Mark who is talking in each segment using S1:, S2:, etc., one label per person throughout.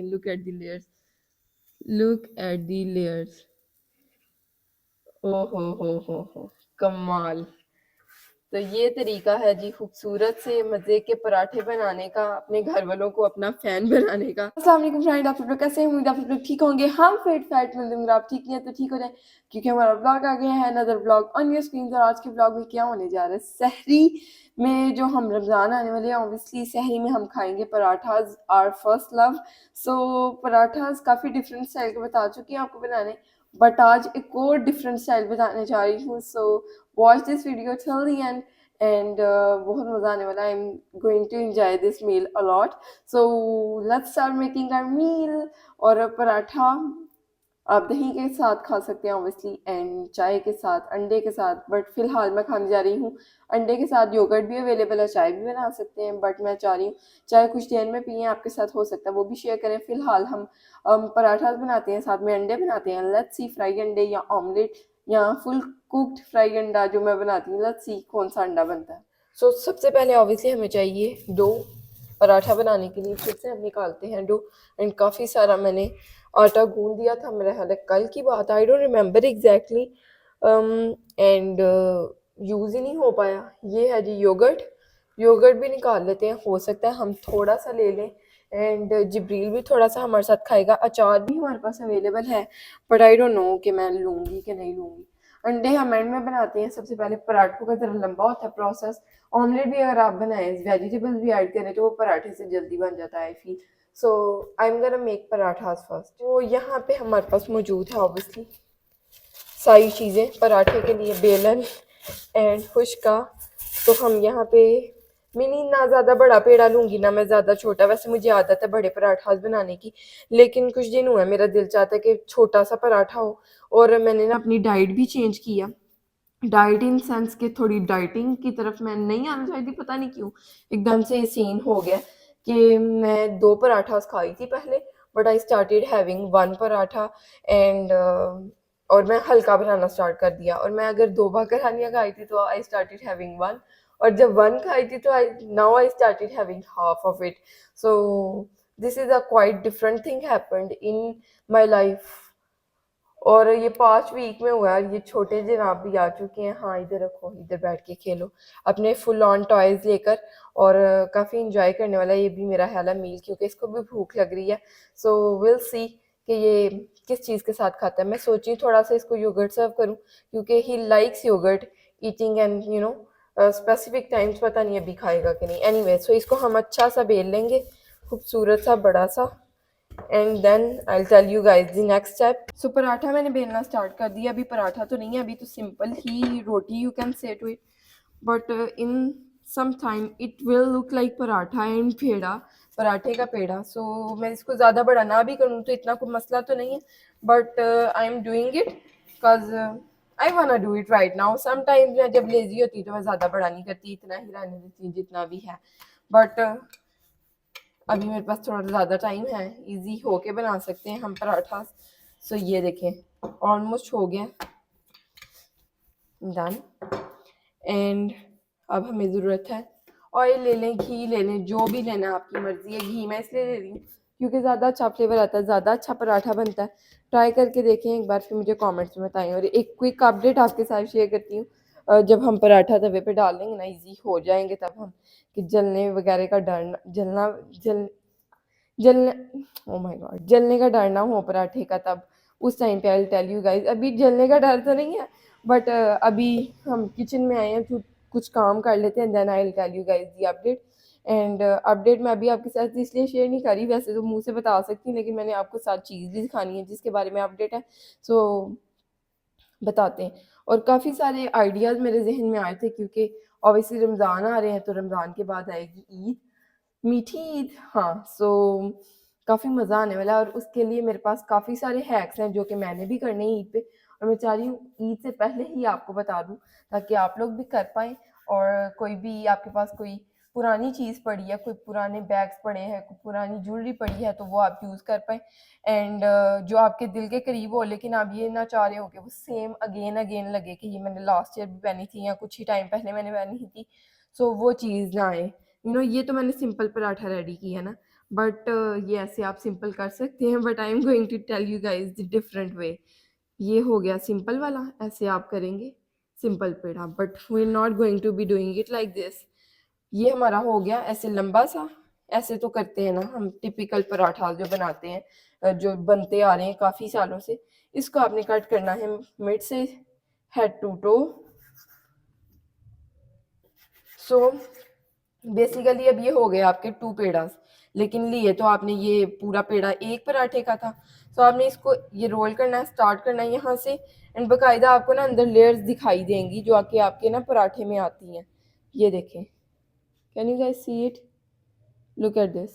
S1: Look at the layers. Look at the layers. ओ हो कमाल। तो ये तरीका है जी खूबसूरत से मज़े के पराठे बनाने का, अपने घर वालों को अपना फ़ैन बनाने का। अस्सलाम वालेकुम फ्रेंड, आप लोग कैसे हैं? उम्मीद आप लोग ठीक होंगे। हम फिट फैट मिलते हैं, आप ठीक नहीं है तो ठीक हो जाए, क्योंकि हमारा ब्लॉग आ गया है, another blog on your screen. और आज के ब्लॉग में क्या होने जा रहा है, सहरी में जो हम रमज़ान आने वाले हैं, ऑब्वियसली सहरी में हम खाएंगे parathas, are first love. So parathas काफ़ी डिफरेंट स्टाइल के बता चुकी हैं आपको बनाने, बट आज एक और डिफरेंट स्टाइल बताने जा रही हूँ। So watch this video till the end and बहुत मज़ा आने वाला है। I'm going to enjoy this meal a lot. So let's start making our meal. और पराठा आप दही के साथ खा सकते हैं ऑब्वियसली, एंड चाय के साथ, अंडे के साथ, बट फिलहाल मैं खाने जा रही हूँ अंडे के साथ। योगर्ट भी अवेलेबल है, चाय भी बना सकते हैं, बट मैं चाह रही हूँ चाय कुछ देर में पिए, आपके साथ हो सकता है वो भी शेयर करें। फिलहाल हम पराठा बनाते हैं, साथ में अंडे बनाते हैं। लेट्स सी, फ्राई अंडे या ऑमलेट या फुल कुक्ड फ्राई अंडा जो मैं बनाती हूँ। लेट्स सी कौन सा अंडा बनता है। सो सबसे पहले ऑब्वियसली हमें चाहिए डो पराठा बनाने के लिए। फिर से हम निकालते हैं डो, एंड काफ़ी सारा मैंने आटा गूंद दिया था, मेरा ख्याल है कल की बात, I don't remember exactly, and use ही नहीं हो पाया। ये है जी योगर्ट। योगर्ट भी निकाल लेते हैं, हो सकता है हम थोड़ा सा ले लें, एंड जिब्रील भी थोड़ा सा हमारे साथ खाएगा। अचार भी हमारे पास अवेलेबल है, बट आई डोंट नो कि मैं लूँगी कि नहीं लूँगी। अंडे हम एंड में बनाते हैं। सबसे पहले पराठों का ज़रा लंबा होता है प्रोसेस। ऑमलेट भी अगर आप बनाएं, वेजिटेबल्स भी ऐड करें, तो वो पराठे से जल्दी बन जाता है I feel. So I am gonna make parathas first. तो यहाँ पे हमारे पास मौजूद है ऑब्वियसली सारी चीज़ें पराठे के लिए, बेलन एंड खुश्का। तो हम यहाँ पे मिनी, ना ज़्यादा बड़ा पेड़ा लूँगी ना मैं ज़्यादा छोटा। वैसे मुझे आदत है बड़े पराठास बनाने की, लेकिन कुछ दिन हुआ मेरा दिल चाहता है कि छोटा सा पराठा हो। और मैंने ना अपनी डाइट भी चेंज किया, डाइट इन सेंस के थोड़ी डाइटिंग की तरफ मैं नहीं आना चाहती, पता नहीं क्यों एकदम से सीन हो गया कि मैं 2 पराठास खाई थी पहले, but I started having 1 paratha, and और मैं हल्का बनाना स्टार्ट कर दिया। और मैं अगर 2 बाकरहानियाँ खाई थी तो आई स्टार्टेड हैविंग 1, और जब 1 खाई थी तो I started having half of it. So this is a quite different thing happened in my life. और ये 5 वीक में हुआ है। ये छोटे जनाब भी आ चुके हैं। हाँ इधर रखो, इधर बैठ के खेलो अपने फुल ऑन टॉयज लेकर, और काफ़ी इंजॉय करने वाला है ये भी मेरा ख्याल है मील, क्योंकि इसको भी भूख लग रही है। सो विल सी कि ये किस चीज़ के साथ खाता है। मैं सोची थोड़ा सा इसको योगर्ट सर्व करूँ, क्योंकि he likes yogurt eating, and you know specific times, पता नहीं अभी खाएगा कि नहीं। एनीवे, सो इसको हम अच्छा सा बेल लेंगे, खूबसूरत सा बड़ा सा, and then I will tell you guys the next step. So paratha मैंने बेलना स्टार्ट कर दिया। अभी पराठा तो नहीं है, अभी तो सिंपल ही रोटी you can say to it, but in some time it will look like paratha and peda, पराठे का पेड़ा। सो मैं इसको ज़्यादा बड़ा ना भी करूँ तो इतना कोई मसला तो नहीं है, but I am doing it because I want do it right now. Sometimes मैं जब लेजी होती तो मैं ज़्यादा बड़ा नहीं करती, इतना ही रहने देती हूँ जितना भी है, बट अभी मेरे पास थोड़ा ज़्यादा टाइम है, इजी होके बना सकते हैं हम पराठा। सो ये देखें ऑलमोस्ट हो गया डन। एंड अब हमें ज़रूरत है ऑयल ले लें, घी ले लें, जो भी लेना आपकी मर्ज़ी है। घी मैं इसलिए ले रही हूँ क्योंकि ज़्यादा अच्छा फ्लेवर आता है, ज़्यादा अच्छा पराठा बनता है। ट्राई करके देखें एक बार, फिर मुझे कमेंट्स में बताएं। और एक क्विक अपडेट आपके साथ शेयर करती हूँ, जब हम पराठा तवे पे डाल देंगे ना, इजी हो जाएंगे तब हम, कि जलने वगैरह का डर, जलने ओ माय गॉड, जलने का डर ना हो पराठे का, तब उस टाइम पे I will tell you guys. अभी जलने का डर तो नहीं है, बट अभी हम किचन में आए हैं तो कुछ काम कर लेते हैं, then I will tell you guys the update. And update मैं अभी आपके साथ इसलिए शेयर नहीं करी, वैसे तो मुंह से बता सकती हूँ, लेकिन मैंने आपको साथ चीज़ भी दिखानी है जिसके बारे में अपडेट है। सो बताते हैं। और काफ़ी सारे आइडियाज़ मेरे जहन में आए थे, क्योंकि ऑब्वियसली रमज़ान आ रहे हैं, तो रमज़ान के बाद आएगी ईद, मीठी ईद। हाँ, सो काफ़ी मज़ा आने वाला है, और उसके लिए मेरे पास काफ़ी सारे हैक्स हैं जो कि मैंने भी करने हैं ईद पे, और मैं चाह रही हूँ ईद से पहले ही आपको बता दूँ, ताकि आप लोग भी कर पाएँ। और कोई भी आपके पास कोई पुरानी चीज़ पड़ी है, कोई पुराने बैग्स पड़े हैं, कोई पुरानी ज्वेलरी पड़ी है, तो वो आप यूज़ कर पाएँ। एंड जो आपके दिल के करीब हो, लेकिन आप ये ना चाह रहे हो कि वो सेम अगेन अगेन लगे कि ये मैंने लास्ट ईयर भी पहनी थी या कुछ ही टाइम पहले मैंने पहनी थी, सो वो चीज़ ना आए। यू नो, ये तो मैंने सिंपल पराठा रेडी की है ना, बट ये ऐसे आप सिंपल कर सकते हैं, but I am going to tell you guys the different way. ये हो गया सिंपल वाला, ऐसे आप करेंगे simple peda, but we are not going to be doing it like this. ये हमारा हो गया ऐसे लंबा सा, ऐसे तो करते हैं ना हम टिपिकल पराठा जो बनाते हैं, जो बनते आ रहे हैं काफ़ी सालों से। इसको आपने कट करना है मिड से head to toe. So basically अब ये हो गए आपके टू पेड़ास, लेकिन लिए तो आपने ये पूरा पेड़ा एक पराठे का था। सो आपने इसको ये रोल करना है, स्टार्ट करना है यहाँ से, एंड बाकायदा आपको ना अंदर लेयर्स दिखाई देंगी जो आके आपके ना पराठे में आती हैं। ये देखें, can you guys see it, look at this.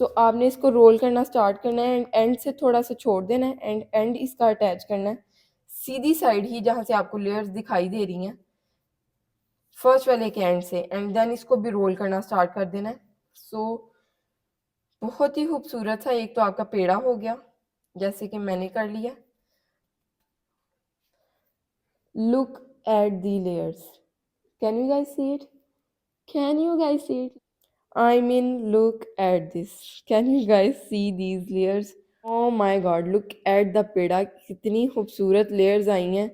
S1: So आपने इसको रोल करना स्टार्ट करना है, एंड एंड से थोड़ा सा छोड़ देना है, एंड एंड इसका अटैच करना है सीधी साइड ही जहाँ से आपको लेयर्स दिखाई दे रही हैं, फर्स्ट वाले के एंड से, एंड देन इसको भी रोल करना स्टार्ट कर देना है। सो बहुत ही खूबसूरत सा एक तो आपका पेड़ा हो गया जैसे कि मैंने कर लिया। Look at the layers, can you guys see it, can you guys see it, I mean look at this, can you guys see these layers. Oh my god, look at the peda, कितनी खूबसूरत layers आई हैं।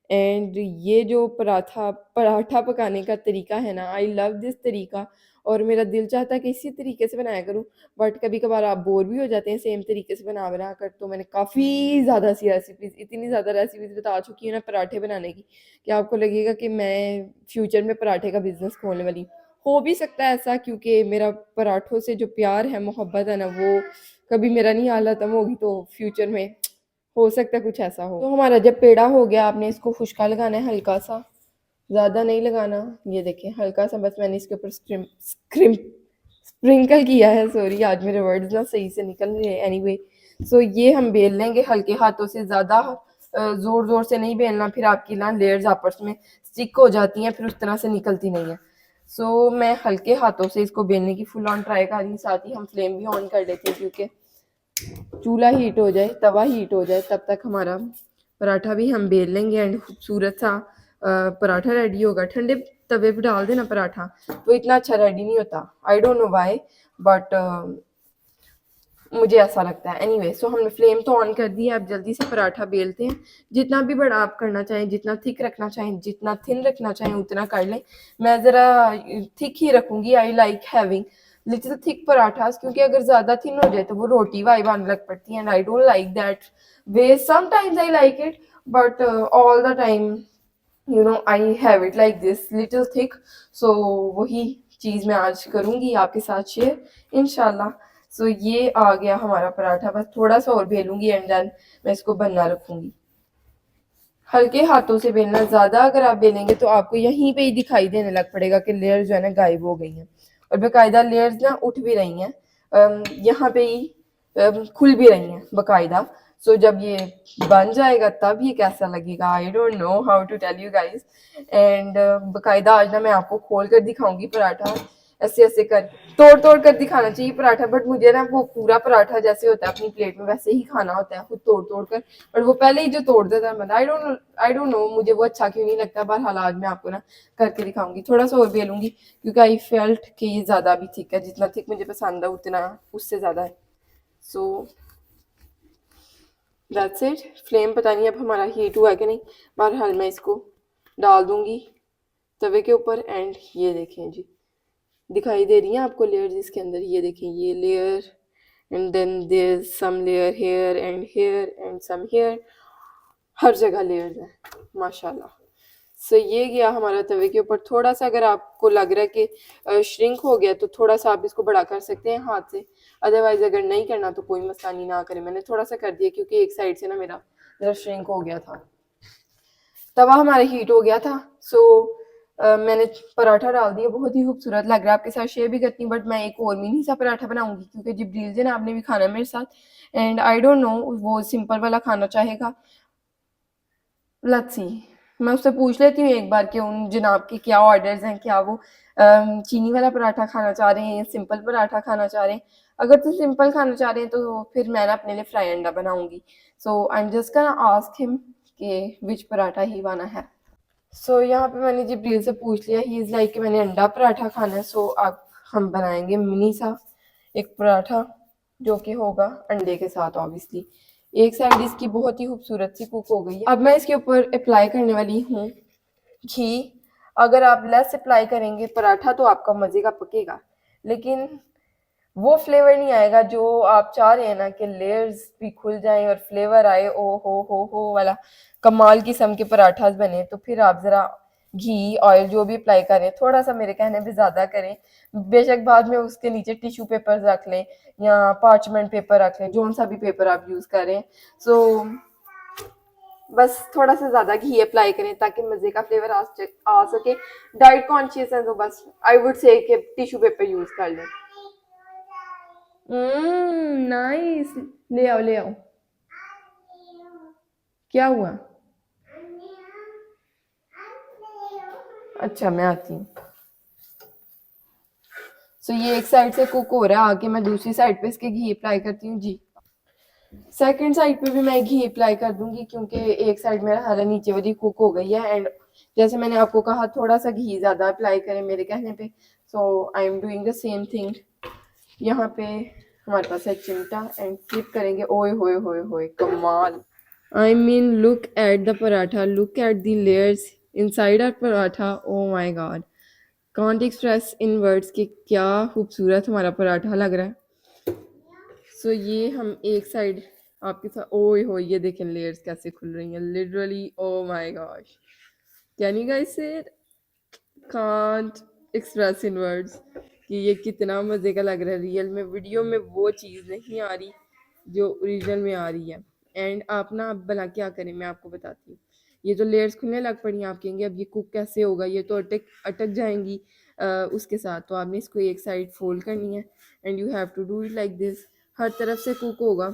S1: And ये जो पराठा पराठा पकाने का तरीका है ना, आई लव दिस तरीका, और मेरा दिल चाहता है कि इसी तरीके से बनाया करूँ, बट कभी कभार आप बोर भी हो जाते हैं सेम तरीके से बना बना कर। तो मैंने काफ़ी ज़्यादा सी रेसिपीज़, इतनी ज़्यादा रेसिपीज़ बता चुकी हूँ ना पराठे बनाने की, कि आपको लगेगा कि मैं फ्यूचर में पराठे का बिजनेस खोलने वाली हूँ। हो भी सकता है ऐसा, क्योंकि मेरा पराठों से जो प्यार है, मोहब्बत है ना, वो कभी मेरा नहीं हाल खत्म होगी तो फ्यूचर में हो सकता है कुछ ऐसा हो। तो हमारा जब पेड़ा हो गया, आपने इसको खुशका लगाना है हल्का सा, ज़्यादा नहीं लगाना। ये देखें हल्का सा, बस मैंने इसके ऊपर स्प्रिंकल किया है। सॉरी, आज मेरे वर्ड्स ना सही से निकल रहे हैं। एनीवे, सो ये हम बेल लेंगे हल्के हाथों से, ज़्यादा ज़ोर ज़ोर से नहीं बेलना, फिर आपकी ना लेयर्स आपस में स्टिक हो जाती हैं, फिर उस तरह से निकलती नहीं है। सो मैं हल्के हाथों से इसको बेलने की फुल ऑन ट्राई कर रही हूँ, साथ ही हम फ्लेम भी ऑन कर लेते हैं, क्योंकि चूल्हा हीट हो जाए, तवा हीट हो जाए, तब तक हमारा पराठा भी हम बेल लेंगे, एंड खूबसूरत सा पराठा रेडी होगा। ठंडे तवे पे डाल देना पराठा तो इतना अच्छा रेडी नहीं होता, आई डोंट नो व्हाई, बट मुझे ऐसा लगता है। एनीवे, सो हमने फ्लेम तो ऑन कर दी है, अब जल्दी से पराठा बेलते हैं। जितना भी बड़ा आप करना चाहें, जितना थिक रखना चाहें, जितना थिन रखना चाहें, उतना कर लें। मैं ज़रा थिक ही रखूँगी, I like having little thick parathas, क्योंकि अगर ज़्यादा थिन हो जाए तो वो रोटी वाइब आने लग पड़ती है, and I don't like that way. Sometimes I like it, but all the time you know I have it like this little thick. So वही चीज़ मैं आज करूँगी आपके साथ शेयर, इंशाल्लाह। सो ये आ गया हमारा पराठा, बस थोड़ा सा और बेलूंगी, एंड देन मैं इसको बनना रखूँगी। हल्के हाथों से बेलना, ज़्यादा अगर आप बेलेंगे तो आपको यहीं पे ही दिखाई देने लग पड़ेगा कि लेयर जो है ना गायब हो गई हैं, और बाकायदा लेयर्स ना उठ भी रही हैं, यहाँ पे ही खुल भी रही हैं बाकायदा। सो जब ये बन जाएगा तब ये कैसा लगेगा, I don't know how to tell you guys. And बाकायदा आज ना मैं आपको खोल कर दिखाऊंगी पराठा, ऐसे ऐसे कर तोड़ तोड़ कर दिखाना चाहिए पराठा, बट मुझे ना वो पूरा पराठा जैसे होता है अपनी प्लेट में वैसे ही खाना होता है, खुद तोड़ तोड़ कर। बट वो पहले ही जो तोड़ देता है, मतलब आई डोंट नो मुझे वो अच्छा क्यों नहीं लगता। बहरहाल आज मैं आपको ना करके दिखाऊंगी, थोड़ा सा और बेलूंगी, क्योंकि आई फेल्ट कि ये ज़्यादा भी थिक है, जितना थिक मुझे पसंद है उतना उससे ज़्यादा है। So that's it. फ्लेम पता नहीं अब हमारा हीट हुआ है कि नहीं, बहरहाल मैं इसको डाल दूंगी तवे के ऊपर, एंड ये देखें जी, दिखाई दे रही हैं आपको लेयर्स इसके अंदर, ये देखें ये layer, and then there some layer here and here and some here, हर जगह लेयर्स हैं माशाल्लाह। सो ये गया हमारा तवे के ऊपर। थोड़ा सा अगर आपको लग रहा है कि श्रिंक हो गया तो थोड़ा सा आप इसको बड़ा कर सकते हैं हाथ से, अदरवाइज अगर नहीं करना तो कोई मसला नहीं, ना करें। मैंने थोड़ा सा कर दिया क्योंकि एक साइड से ना मेरा जरा श्रिंक हो गया था। तवा हमारा हीट हो गया था। सो मैंने पराठा डाल दिया, बहुत ही खूबसूरत लग रहा है, आपके साथ शेयर भी करती हूँ। बट मैं एक और मिनी सा पराठा बनाऊंगी, क्योंकि जिब्रील जी ने आपने भी खाना है मेरे साथ, एंड आई डोंट नो वो सिंपल वाला खाना चाहेगा। लेट्स सी, मैं उससे पूछ लेती हूँ एक बार कि उन जनाब के क्या ऑर्डर्स हैं, क्या वो चीनी वाला पराठा खाना चाह रहे हैं या सिंपल पराठा खाना चाह रहे हैं। अगर तो सिंपल खाना चाह रहे हैं तो फिर मैं ना अपने लिए फ्राई अंडा बनाऊंगी। So I am just gonna ask him कि विच पराठा ही वाना है। सो यहाँ पे मैंने जिब्रील से पूछ लिया, ही इज़ लाइक कि मैंने अंडा पराठा खाना है। सो अब हम बनाएंगे मिनी सा एक पराठा। जो कि होगा अंडे के साथ ऑब्वियसली। एक साइड इसकी बहुत ही खूबसूरत सी कुक हो गई है। अब मैं इसके ऊपर अप्लाई करने वाली हूँ घी। अगर आप लेस अप्लाई करेंगे पराठा तो आपका मज़े का पकेगा, लेकिन वो फ्लेवर नहीं आएगा जो आप चाह रहे हैं ना, कि लेयर्स भी खुल जाएं और फ्लेवर आए, ओ हो वाला कमाल किस्म के पराठास बने। तो फिर आप ज़रा घी ऑयल जो भी अप्लाई करें थोड़ा सा मेरे कहने पे ज़्यादा करें। बेशक बाद में उसके नीचे टिश्यू पेपर रख लें या पार्चमेंट पेपर रख लें, जो सा भी पेपर आप यूज़ करें। सो बस थोड़ा सा ज़्यादा घी अप्लाई करें ताकि मज़े का फ्लेवर आ सके। डाइट कॉन्शियस है तो बस आई वुड से कि टिश्यू पेपर यूज़ कर लें। नाइस। ले आओ ले आओ। क्या हुआ? अच्छा मैं आती हूँ। सो ये एक साइड से कुक हो रहा है, आके मैं दूसरी साइड पे इसके घी अप्लाई करती हूँ जी। सेकंड साइड पे भी मैं घी अप्लाई कर दूंगी क्योंकि एक साइड मेरा हरा नीचे वाली कुक हो गई है। एंड जैसे मैंने आपको कहा थोड़ा सा घी ज़्यादा अप्लाई करें मेरे कहने पे। So I am doing the same thing. यहाँ पे हमारे पास है चिमटा एंड फ्लिप करेंगे। ओए होए होए होए कमाल। I mean, look at the paratha, look at the layers inside our paratha. Oh my god. Can't express in words कि क्या खूबसूरत हमारा पराठा लग रहा है। सो ये हम एक साइड आपके साथ, ओए हो ये देखें लेयर्स कैसे खुल रही हैं literally. Oh my gosh, can you guys say it? Can't express in words कि ये कितना मज़े का लग रहा है। रियल में वीडियो में वो चीज़ नहीं आ रही जो ओरिजिनल में आ रही है। एंड आप ना अब भला क्या करें, मैं आपको बताती हूँ। ये जो लेयर्स खुलने लग पड़ी हैं, आप कहेंगे अब ये कुक कैसे होगा, ये तो अटक अटक जाएंगी उसके साथ। तो आपने इसको एक साइड फोल्ड करनी है and you have to do it like this. हर तरफ से कुक होगा,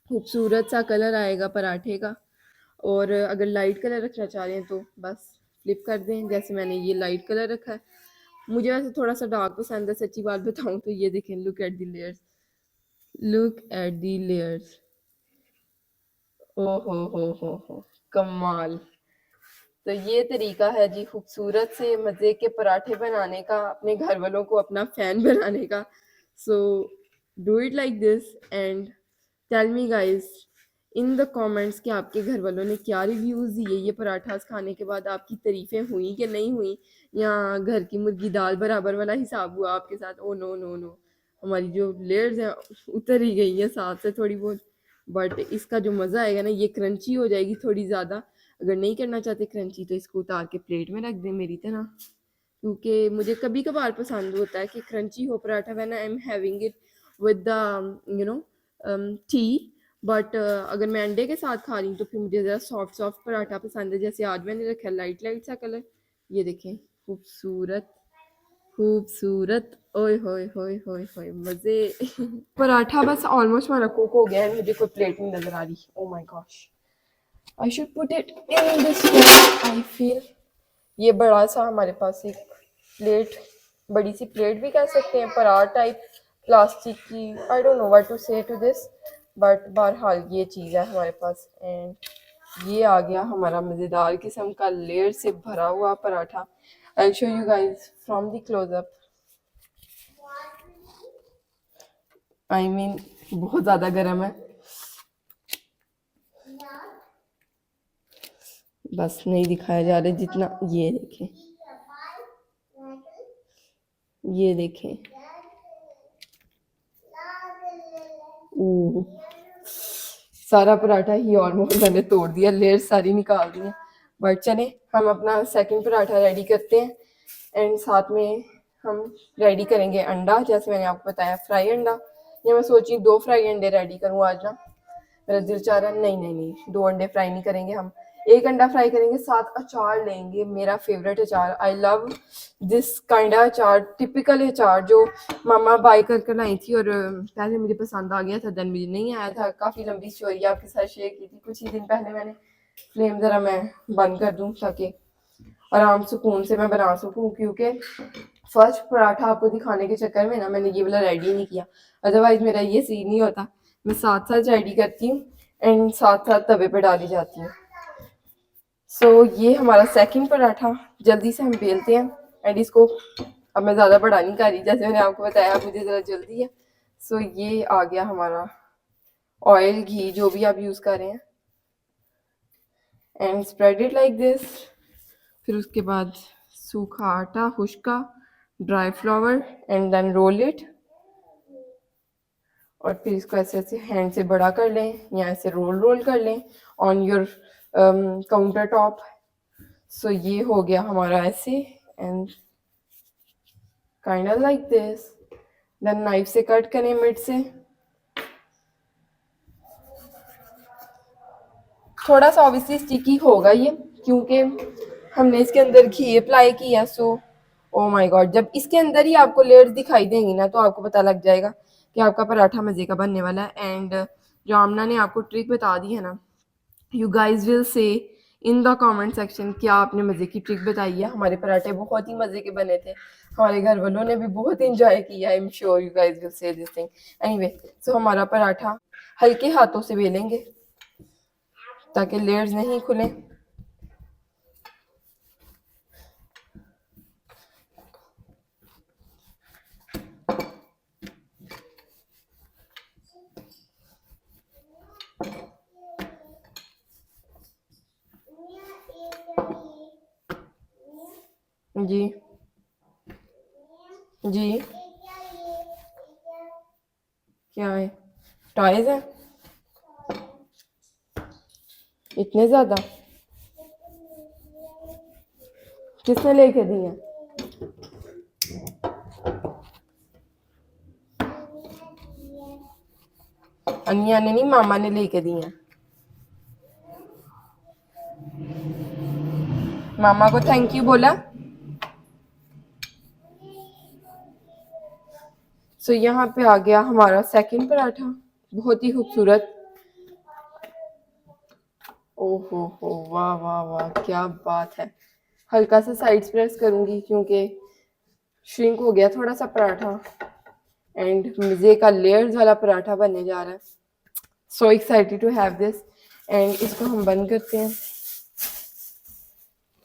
S1: खूबसूरत सा कलर आएगा पराठे का। और अगर लाइट कलर रखना चाह रहे हैं तो बस फ्लिप कर दें, जैसे मैंने ये लाइट कलर रखा है। मुझे वैसे थोड़ा सा डार्क पसंद है, सच्ची बात बताऊं तो। ये देखें, look at the layers, look at the layers. ओ हो कमाल। तो ये तरीका है जी खूबसूरत से मज़े के पराठे बनाने का, अपने घर वालों को अपना फ़ैन बनाने का। So do it like this and tell me guys in the comments कि आपके घर वालों ने क्या रिव्यूज़ दिए ये पराठास खाने के बाद। आपकी तारीफ़ें हुई कि नहीं हुई, या घर की मुर्गी दाल बराबर वाला हिसाब हुआ आपके साथ? ओ नो नो नो, हमारी जो लेयर्स हैं उतर ही गई है साथ से थोड़ी बहुत। बट इसका जो मज़ा आएगा ना, ये क्रंची हो जाएगी थोड़ी ज़्यादा। अगर नहीं करना चाहते क्रंची तो इसको उतार के प्लेट में रख दें मेरी तरह, क्योंकि मुझे कभी कभार पसंद होता है कि क्रंची हो paratha when I am having it with the you know T. But अगर मैं अंडे के साथ खा रही हूँ तो फिर मुझे ज़रा सॉफ्ट सॉफ्ट पराठा पसंद है। जैसे आज मैंने रखा है लाइट लाइट सा कलर, ये देखें खूबसूरत खूबसूरत। ओए होए होए होए होए मज़े। पराठा बस ऑलमोस्ट हमारा कुक हो गया है, मुझे कोई प्लेट नहीं नज़र आ रही। ओ my gosh, I should put it in this way I feel. ये बड़ा सा हमारे पास एक प्लेट, बड़ी सी प्लेट भी कह सकते हैं, पराठ टाइप प्लास्टिक की। I don't know what to say to this, but बहरहाल ये चीज़ है हमारे पास। एंड ये आ गया हमारा मज़ेदार किस्म का लेयर से भरा हुआ paratha. I show you guys from the closeup. I mean बहुत ज़्यादा गर्म है, बस नहीं दिखाया जा रहा जितना। ये देखें, ये देखें, ओह सारा पराठा ही ऑलमोस्ट मैंने तोड़ दिया, लेयर सारी निकाल दी है। बट चले हम अपना सेकंड पराठा रेडी करते हैं। एंड साथ में हम रेडी करेंगे अंडा, जैसे मैंने आपको बताया फ्राई अंडा। या मैं सोची 2 फ्राई अंडे रेडी करूँ आज ना, मेरा दिल चाह रहा है। नहीं नहीं नहीं, 2 अंडे फ्राई नहीं करेंगे हम, 1 अंडा फ्राई करेंगे, साथ अचार लेंगे, मेरा फेवरेट अचार। आई लव दिस काइंड अचार, टिपिकल अचार जो मामा बाय कर कर लाई थी। और पहले मुझे पसंद आ गया था, देन मुझे नहीं आया था। काफ़ी लंबी स्टोरी आपके साथ शेयर की थी कुछ ही दिन पहले मैंने। फ्लेम ज़रा मैं बंद कर दूँ ताकि आराम सुकून से मैं बना सकूँ, क्योंकि फर्स्ट पराठा आपको दिखाने के चक्कर में ना मैंने ये वाला रेडी नहीं किया, अदरवाइज मेरा ये सीन नहीं होता। मैं साथ साथ रेडी करती हूँ एंड साथ साथ तवे पे डाली जाती हूँ। सो ये हमारा सेकंड पराठा जल्दी से हम बेलते हैं। एंड इसको अब मैं ज़्यादा बड़ा नहीं कर रही, जैसे मैंने आपको बताया मुझे ज़रा जल्दी है। सो ये आ गया हमारा ऑयल, घी, जो भी आप यूज़ कर रहे हैं, and spread it like this. फिर उसके बाद सूखा आटा, खुश्का, dry flour, and then roll it. और फिर इसको ऐसे ऐसे हैंड से बड़ा कर लें या ऐसे रोल रोल कर लें on your counter top. So ये हो गया हमारा ऐसे, and kind of like this. Then knife से कट करें मिड से। थोड़ा सा ऑब्वियसली स्टिकी होगा ये, क्योंकि हमने इसके अंदर घी अप्लाई किया। सो ओ माय गॉड, जब इसके अंदर ही आपको लेयर्स दिखाई देंगी ना, तो आपको पता लग जाएगा कि आपका पराठा मज़े का बनने वाला है। एंड जो आमना ने आपको ट्रिक बता दी है ना, यू गाइज विल से इन द कमेंट सेक्शन क्या आपने मज़े की ट्रिक बताई है। हमारे पराठे बहुत ही मज़े के बने थे, हमारे घर वालों ने भी बहुत इंजॉय किया। I am sure you guys will say this thing. Anyway, so हमारा पराठा हल्के हाथों से बेलेंगे ताकि लेयर्स नहीं खुलें। जी जी, क्या है? टॉयज है? इतने ज़्यादा? किसने लेके दिए? अनिया ने नहीं, मामा ने लेके दिए। मामा को थैंक यू बोला। सो यहाँ पे आ गया हमारा सेकंड पराठा, बहुत ही खूबसूरत। ओहो हो, वाह वाह वाह, क्या बात है। हल्का सा साइड्स प्रेस करूंगी क्योंकि श्रिंक हो गया थोड़ा सा पराठा, एंड मज़े का लेयर्स वाला पराठा बनने जा रहा है। So excited to have this. And इसको हम बंद करते हैं,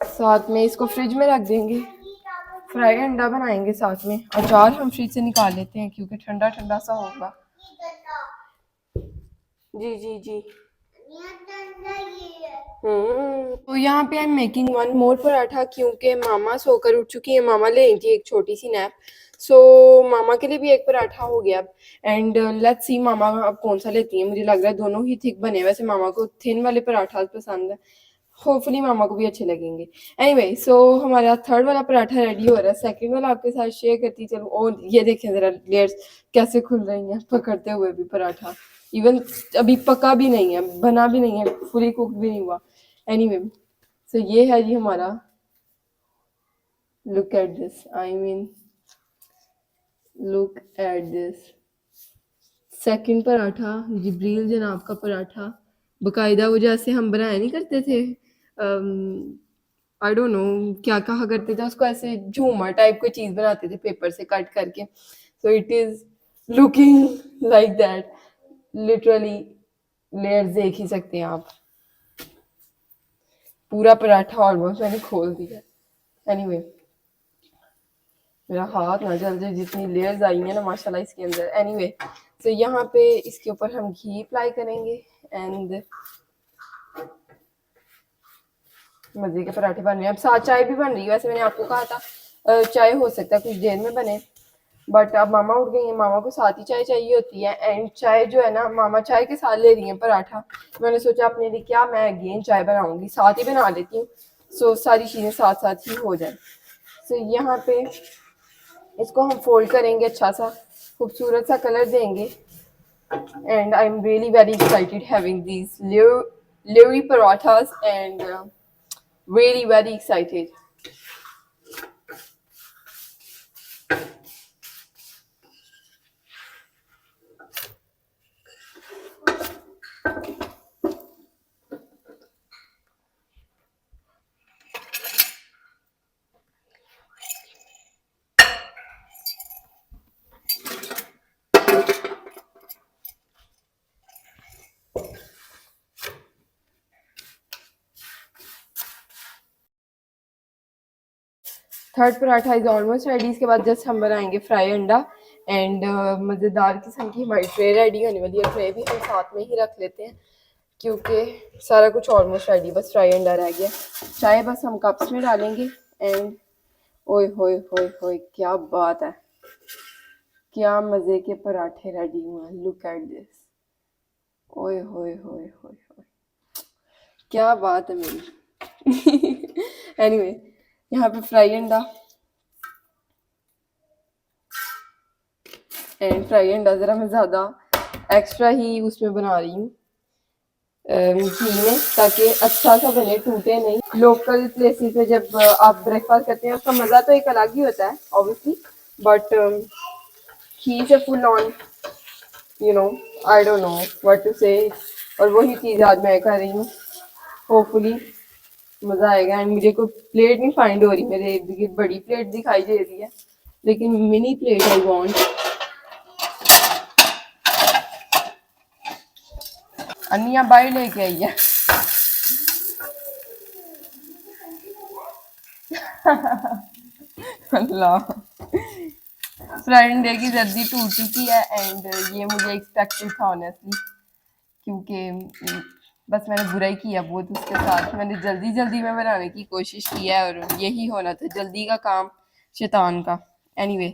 S1: साथ में इसको फ्रिज में रख देंगे। फ्राई अंडा बनाएंगे साथ में। अचार हम फ्रिज से निकाल लेते हैं क्योंकि ठंडा ठंडा सा होगा। जी जी जी। तो यहाँ पे I am making one more paratha क्योंकि मामा सोकर उठ चुकी है। मामा ले रही थी एक छोटी सी नैप। सो मामा के लिए भी एक पराठा हो गया। एंड लेट्स सी मामा अब कौन सा लेती है। मुझे लग रहा है दोनों ही थिक बने, वैसे मामा को थिन वाले पराठा पसंद है, होपफुली मामा को भी अच्छे लगेंगे। एनीवे, सो हमारा थर्ड वाला पराठा रेडी हो रहा है। सेकंड वाला आपके साथ शेयर करती चलो। और ये देखें ज़रा लेयर्स कैसे खुल रही हैं पकड़ते हुए भी पराठा। इवन अभी पका भी नहीं है, बना भी नहीं है, फुली कुक भी नहीं हुआ। एनीवे, सो ये है जी हमारा, look at this, I mean look at this second paratha, Jibreel जनाब का पराठा। बाकायदा वो जैसे हम बनाया नहीं करते थे, आई डोंट नो क्या कहा करते थे उसको, ऐसे झूमर टाइप कोई चीज़ बनाते थे पेपर से कट करके। So it is looking like that, literally layers देख ही सकते हैं आप। पूरा पराठा ऑलमोस्ट मैंने खोल दिया। एनीवे, मेरा हाथ ना जल जाए, जितनी लेयर्स आई हैं ना माशाल्लाह इसके अंदर। एनीवे, तो यहाँ पे इसके ऊपर हम घी अप्लाई करेंगे एंड मज़े के पराठे बन रहे हैं। अब साथ चाय भी बन रही है। वैसे मैंने आपको कहा था चाय हो सकता है कुछ देर में बने, बट अब मामा उठ गई हैं, मामा को साथ ही चाय चाहिए होती है। एंड चाय जो है ना, मामा चाय के साथ ले रही हैं पराठा। मैंने सोचा अपने लिए क्या, मैं अगेन चाय बनाऊंगी, साथ ही बना लेती हूँ। सो सारी चीज़ें साथ साथ ही हो जाए। सो यहाँ पे इसको हम फोल्ड करेंगे, अच्छा सा खूबसूरत सा कलर देंगे। And I am really very excited having these लेवरी parathas and really very excited. Third paratha is almost ready. इसके बाद जस्ट हम बनाएंगे फ्राई अंडा एंड मज़ेदार किस्म की हमारी ट्रे रेडी होने वाली है। ट्रे भी हम साथ में ही रख लेते हैं क्योंकि सारा कुछ ऑलमोस्ट रेडी, बस फ्राई अंडा रह गया। चाय बस हम कप्स में डालेंगे एंड ओए होए होए होए क्या बात है, क्या मज़े के पराठे रेडी हुए हैं। लुक एट दिस, ओए होए होए होए होए, क्या बात है मेरी। एनीवे यहाँ पे फ्राई अंडा एंड फ्राई अंडा ज़रा मैं ज़्यादा एक्स्ट्रा ही उसमें बना रही हूँ घी में, ताकि अच्छा सा बने, टूटे नहीं। लोकल प्लेसेस पे जब आप ब्रेकफास्ट करते हैं उसका मज़ा तो एक अलग ही होता है ऑब्वियसली, बट घी से full on you know I don't know what to say. और वही चीज़ आज मैं कर रही हूँ, होपफुली मज़ा आएगा। एंड मुझे कोई प्लेट नहीं फाइंड हो रही, मेरे इर्द गिर्द बड़ी प्लेट दिखाई दे रही है लेकिन mini plate I want. Aniya बाई लेके आई है। अल्लाह, फ्राइडे की जल्दी टूट चुकी है एंड ये मुझे एक्सपेक्टेड था ऑनेस्टली, क्योंकि बस मैंने बुरा ही किया बहुत उसके साथ। मैंने जल्दी जल्दी में बनाने की कोशिश की है और यही होना था, जल्दी का काम शैतान का। एनीवे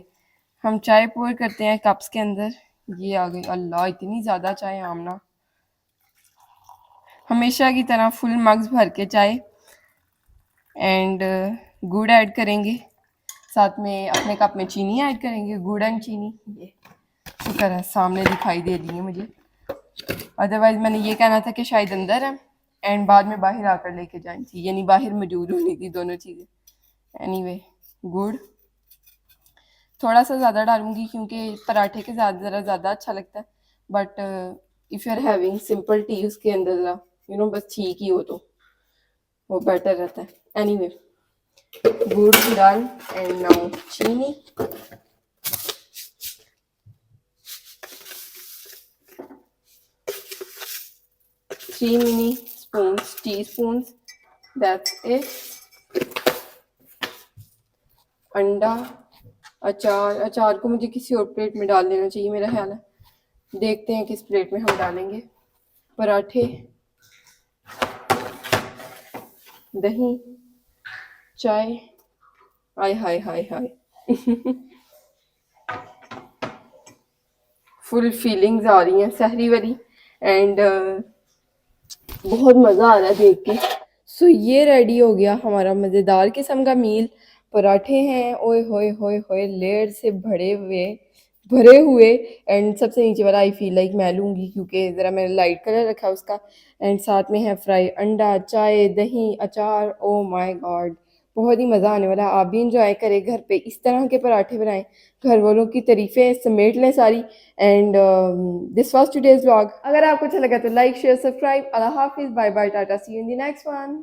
S1: हम चाय पोर करते हैं कप्स के अंदर। ये आ गई, अल्लाह इतनी ज़्यादा चाय आमना। हमेशा की तरह फुल मग्स भर के चाय एंड गुड़ ऐड करेंगे, साथ में अपने कप में चीनी ऐड करेंगे, गुड़ एंड चीनी। ये शुक्र है सामने दिखाई दे रही है मुझे, अदरवाइज मैंने ये कहना था कि शायद अंदर है एंड बाद में बाहर आकर लेके जानी थी, यानी बाहर मौजूद होनी थी दोनों चीज़ें। एनीवे गुड़ थोड़ा सा ज़्यादा डालूंगी क्योंकि पराठे के साथ ज़रा ज़्यादा अच्छा लगता है, but if you are having simple tea उसके अंदर ज़रा बस ठीक ही हो तो वो बेटर रहता है। एनीवे गुड़ डाल एंड नाउ चीनी। 3 mini spoons, teaspoons, that's it। अंडा, अचार, अचार को मुझे किसी और प्लेट में डाल देना चाहिए मेरा ख्याल है, देखते हैं किस प्लेट में हम डालेंगे। पराठे, दही, चाय, हाय हाय हाय हाय। फुल फीलिंग्स आ रही हैं सहरी वाली एंड बहुत मज़ा आ रहा है देख के। सो ये रेडी हो गया हमारा मज़ेदार किस्म का मील। पराठे हैं, ओए होए होए होए, लेयर से भरे हुए एंड सबसे नीचे वाला आई फील लाइक मैं लूँगी क्योंकि ज़रा मैंने लाइट कलर रखा है उसका। एंड साथ में है फ्राई अंडा, चाय, दही, अचार। ओ माय गॉड, बहुत ही मज़ा आने वाला है। आप भी इंजॉय करें, घर पे इस तरह के पराठे बनाएं, घर वालों की तारीफ़ें समेट लें सारी। And this was today's vlog. अगर आपको अच्छा लगा तो लाइक शेयर सब्सक्राइब। अल्लाह हाफिज़, bye bye, tata, see you in the next one.